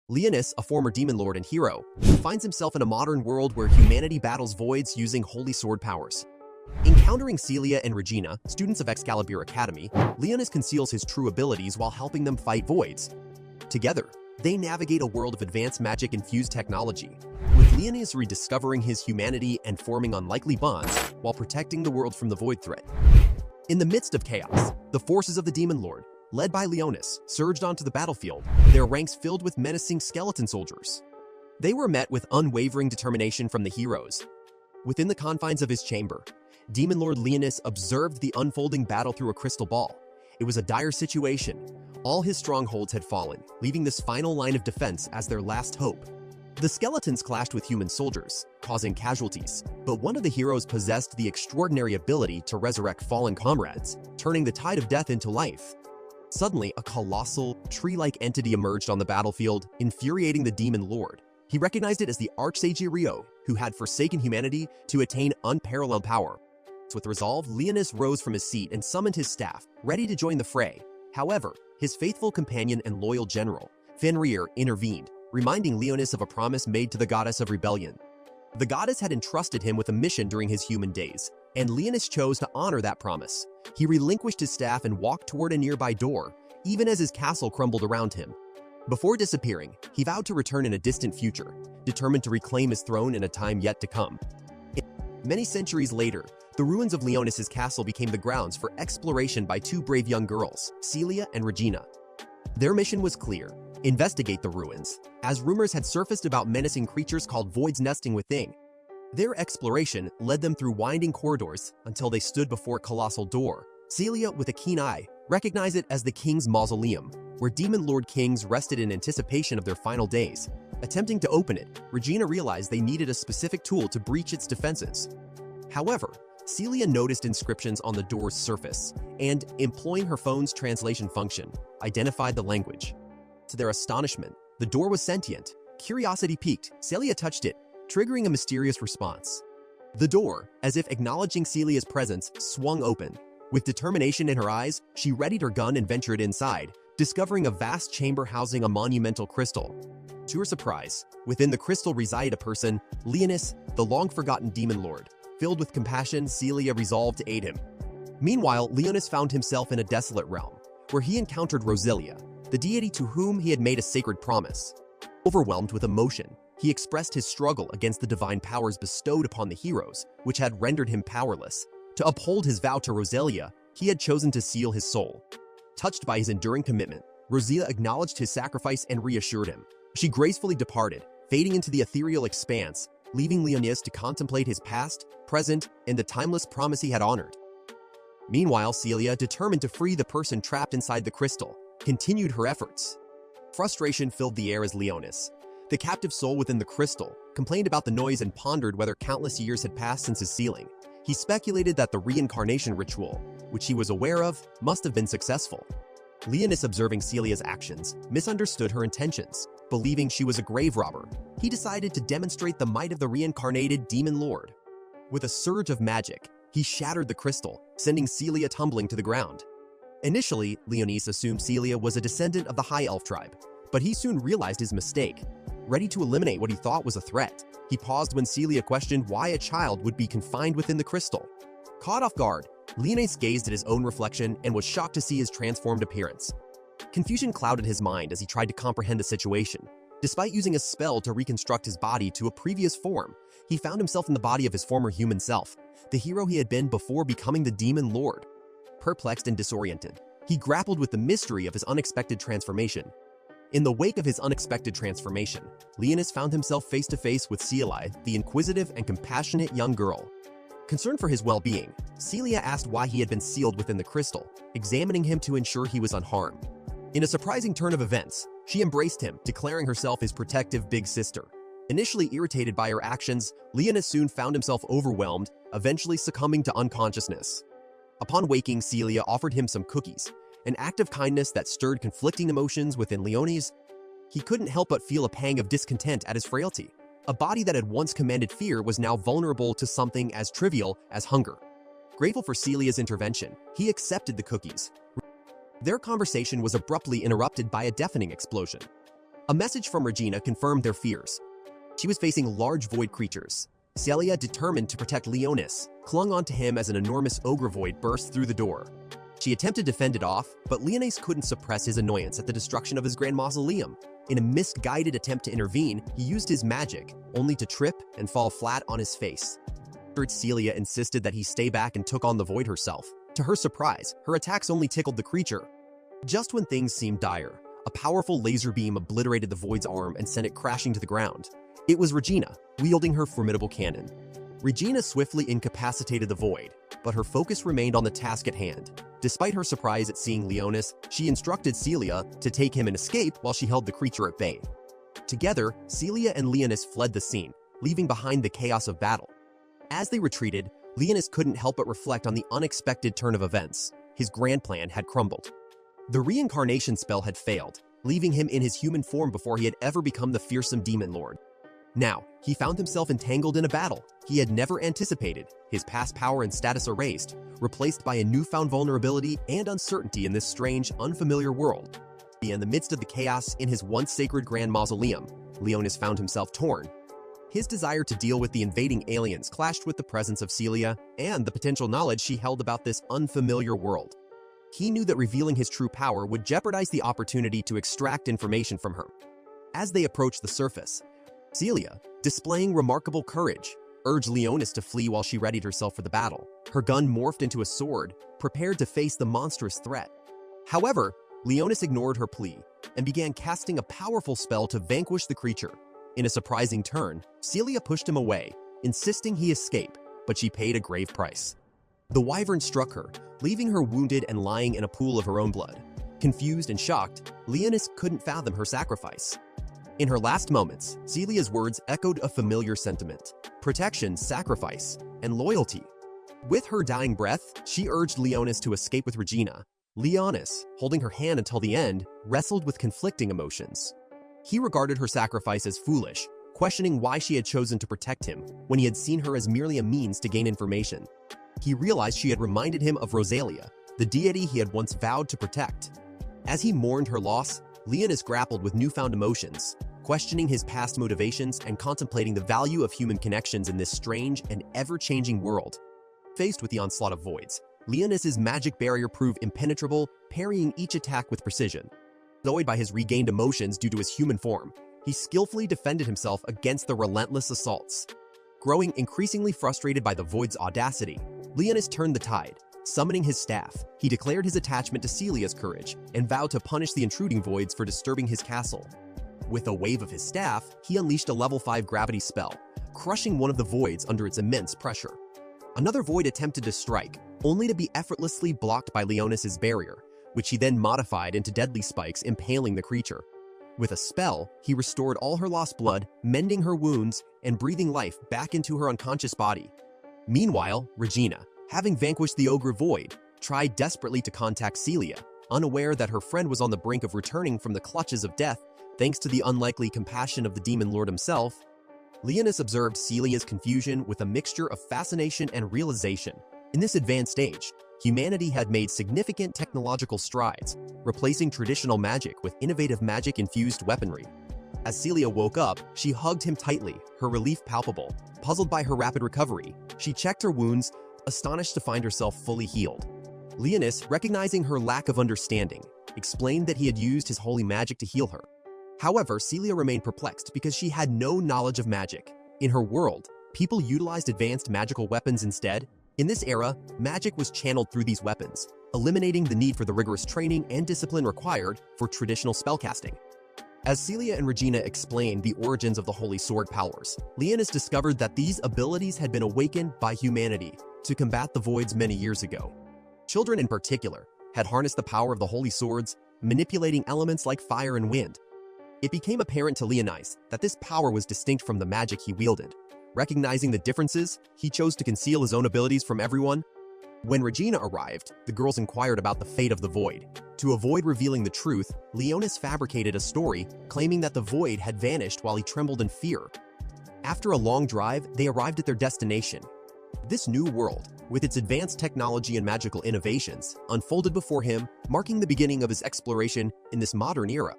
Leonis, a former demon lord and hero, finds himself in a modern world where humanity battles voids using holy sword powers. Encountering Celia and Regina, students of Excalibur Academy, Leonis conceals his true abilities while helping them fight voids. Together, they navigate a world of advanced magic-infused technology, with Leonis rediscovering his humanity and forming unlikely bonds while protecting the world from the void threat. In the midst of chaos, the forces of the Demon Lord, led by Leonis, surged onto the battlefield, their ranks filled with menacing skeleton soldiers. They were met with unwavering determination from the heroes. Within the confines of his chamber, Demon Lord Leonis observed the unfolding battle through a crystal ball. It was a dire situation. All his strongholds had fallen, leaving this final line of defense as their last hope. The skeletons clashed with human soldiers, causing casualties, but one of the heroes possessed the extraordinary ability to resurrect fallen comrades, turning the tide of death into life. Suddenly, a colossal, tree-like entity emerged on the battlefield, infuriating the Demon Lord. He recognized it as the Archsage Rio, who had forsaken humanity to attain unparalleled power. With resolve, Leonis rose from his seat and summoned his staff, ready to join the fray. However, his faithful companion and loyal general, Fenrir, intervened, reminding Leonis of a promise made to the goddess of rebellion. The goddess had entrusted him with a mission during his human days, and Leonis chose to honor that promise. He relinquished his staff and walked toward a nearby door, even as his castle crumbled around him. Before disappearing, he vowed to return in a distant future, determined to reclaim his throne in a time yet to come. Many centuries later, the ruins of Leonis' castle became the grounds for exploration by two brave young girls, Celia and Regina. Their mission was clear: investigate the ruins, as rumors had surfaced about menacing creatures called voids nesting within. Their exploration led them through winding corridors until they stood before a colossal door. Celia, with a keen eye, recognized it as the King's Mausoleum, where Demon Lord Kings rested in anticipation of their final days. Attempting to open it, Regina realized they needed a specific tool to breach its defenses. However, Celia noticed inscriptions on the door's surface and, employing her phone's translation function, identified the language. To their astonishment, the door was sentient. Curiosity piqued, Celia touched it, triggering a mysterious response. The door, as if acknowledging Celia's presence, swung open. With determination in her eyes, she readied her gun and ventured inside, discovering a vast chamber housing a monumental crystal. To her surprise, within the crystal resided a person, Leonis, the long-forgotten Demon Lord. Filled with compassion, Celia resolved to aid him. Meanwhile, Leonis found himself in a desolate realm, where he encountered Roselia, the deity to whom he had made a sacred promise. Overwhelmed with emotion, he expressed his struggle against the divine powers bestowed upon the heroes, which had rendered him powerless. To uphold his vow to Roselia, he had chosen to seal his soul. Touched by his enduring commitment, Roselia acknowledged his sacrifice and reassured him. She gracefully departed, fading into the ethereal expanse, leaving Leonis to contemplate his past, present, and the timeless promise he had honored. Meanwhile, Celia, determined to free the person trapped inside the crystal, continued her efforts. Frustration filled the air as Leonis, the captive soul within the crystal, complained about the noise and pondered whether countless years had passed since his sealing. He speculated that the reincarnation ritual, which he was aware of, must have been successful. Leonis, observing Celia's actions, misunderstood her intentions. Believing she was a grave robber, he decided to demonstrate the might of the reincarnated Demon Lord. With a surge of magic, he shattered the crystal, sending Celia tumbling to the ground. Initially, Leonis assumed Celia was a descendant of the High Elf tribe, but he soon realized his mistake. Ready to eliminate what he thought was a threat, he paused when Celia questioned why a child would be confined within the crystal. Caught off guard, Leonis gazed at his own reflection and was shocked to see his transformed appearance. Confusion clouded his mind as he tried to comprehend the situation. Despite using a spell to reconstruct his body to a previous form, he found himself in the body of his former human self, the hero he had been before becoming the Demon Lord. Perplexed and disoriented, he grappled with the mystery of his unexpected transformation. In the wake of his unexpected transformation, Leonis found himself face-to-face with Celia, the inquisitive and compassionate young girl. Concerned for his well-being, Celia asked why he had been sealed within the crystal, examining him to ensure he was unharmed. In a surprising turn of events, she embraced him, declaring herself his protective big sister. Initially irritated by her actions, Leonis soon found himself overwhelmed, eventually succumbing to unconsciousness. Upon waking, Celia offered him some cookies, an act of kindness that stirred conflicting emotions within Leonis. He couldn't help but feel a pang of discontent at his frailty. A body that had once commanded fear was now vulnerable to something as trivial as hunger. Grateful for Celia's intervention, he accepted the cookies. Their conversation was abruptly interrupted by a deafening explosion. A message from Regina confirmed their fears. She was facing large void creatures. Celia, determined to protect Leonis, clung onto him as an enormous ogre void burst through the door. She attempted to fend it off, but Leonis couldn't suppress his annoyance at the destruction of his grand mausoleum. In a misguided attempt to intervene, he used his magic, only to trip and fall flat on his face. Celia insisted that he stay back and took on the void herself. To her surprise, her attacks only tickled the creature. Just when things seemed dire, a powerful laser beam obliterated the void's arm and sent it crashing to the ground. It was Regina, wielding her formidable cannon. Regina swiftly incapacitated the void, but her focus remained on the task at hand. Despite her surprise at seeing Leonis, she instructed Celia to take him and escape while she held the creature at bay. Together, Celia and Leonis fled the scene, leaving behind the chaos of battle. As they retreated, Leonis couldn't help but reflect on the unexpected turn of events. His grand plan had crumbled. The reincarnation spell had failed, leaving him in his human form before he had ever become the fearsome demon lord. Now, he found himself entangled in a battle he had never anticipated, his past power and status erased, replaced by a newfound vulnerability and uncertainty in this strange, unfamiliar world. In the midst of the chaos in his once sacred grand mausoleum, Leonis found himself torn. His desire to deal with the invading aliens clashed with the presence of Celia and the potential knowledge she held about this unfamiliar world. He knew that revealing his true power would jeopardize the opportunity to extract information from her. As they approached the surface, Celia, displaying remarkable courage, urged Leonis to flee while she readied herself for the battle. Her gun morphed into a sword, prepared to face the monstrous threat. However, Leonis ignored her plea and began casting a powerful spell to vanquish the creature. In a surprising turn, Celia pushed him away, insisting he escape, but she paid a grave price. The wyvern struck her, leaving her wounded and lying in a pool of her own blood. Confused and shocked, Leonis couldn't fathom her sacrifice. In her last moments, Celia's words echoed a familiar sentiment: protection, sacrifice, and loyalty. With her dying breath, she urged Leonis to escape with Regina. Leonis, holding her hand until the end, wrestled with conflicting emotions. He regarded her sacrifice as foolish, questioning why she had chosen to protect him when he had seen her as merely a means to gain information. He realized she had reminded him of Rosalia, the deity he had once vowed to protect. As he mourned her loss, Leonis grappled with newfound emotions, questioning his past motivations and contemplating the value of human connections in this strange and ever-changing world. Faced with the onslaught of voids, Leonis's magic barrier proved impenetrable, parrying each attack with precision. Annoyed by his regained emotions due to his human form, he skillfully defended himself against the relentless assaults. Growing increasingly frustrated by the void's audacity, Leonis turned the tide. Summoning his staff, he declared his attachment to Celia's courage and vowed to punish the intruding voids for disturbing his castle. With a wave of his staff, he unleashed a level 5 gravity spell, crushing one of the voids under its immense pressure. Another void attempted to strike, only to be effortlessly blocked by Leonis's barrier, which he then modified into deadly spikes, impaling the creature. With a spell, he restored all her lost blood, mending her wounds and breathing life back into her unconscious body. Meanwhile, Regina, having vanquished the ogre void, tried desperately to contact Celia, unaware that her friend was on the brink of returning from the clutches of death thanks to the unlikely compassion of the demon lord himself. Leonis observed Celia's confusion with a mixture of fascination and realization. In this advanced age, humanity had made significant technological strides, replacing traditional magic with innovative magic-infused weaponry. As Celia woke up, she hugged him tightly, her relief palpable. Puzzled by her rapid recovery, she checked her wounds, astonished to find herself fully healed. Leonis, recognizing her lack of understanding, explained that he had used his holy magic to heal her. However, Celia remained perplexed because she had no knowledge of magic. In her world, people utilized advanced magical weapons instead. In this era, magic was channeled through these weapons, eliminating the need for the rigorous training and discipline required for traditional spellcasting. As Celia and Regina explained the origins of the Holy Sword powers, Leonis discovered that these abilities had been awakened by humanity to combat the voids many years ago. Children in particular had harnessed the power of the Holy Swords, manipulating elements like fire and wind. It became apparent to Leonis that this power was distinct from the magic he wielded. Recognizing the differences, he chose to conceal his own abilities from everyone. When Regina arrived, the girls inquired about the fate of the Void. To avoid revealing the truth, Leonis fabricated a story claiming that the Void had vanished while he trembled in fear. After a long drive, they arrived at their destination. This new world, with its advanced technology and magical innovations, unfolded before him, marking the beginning of his exploration in this modern era.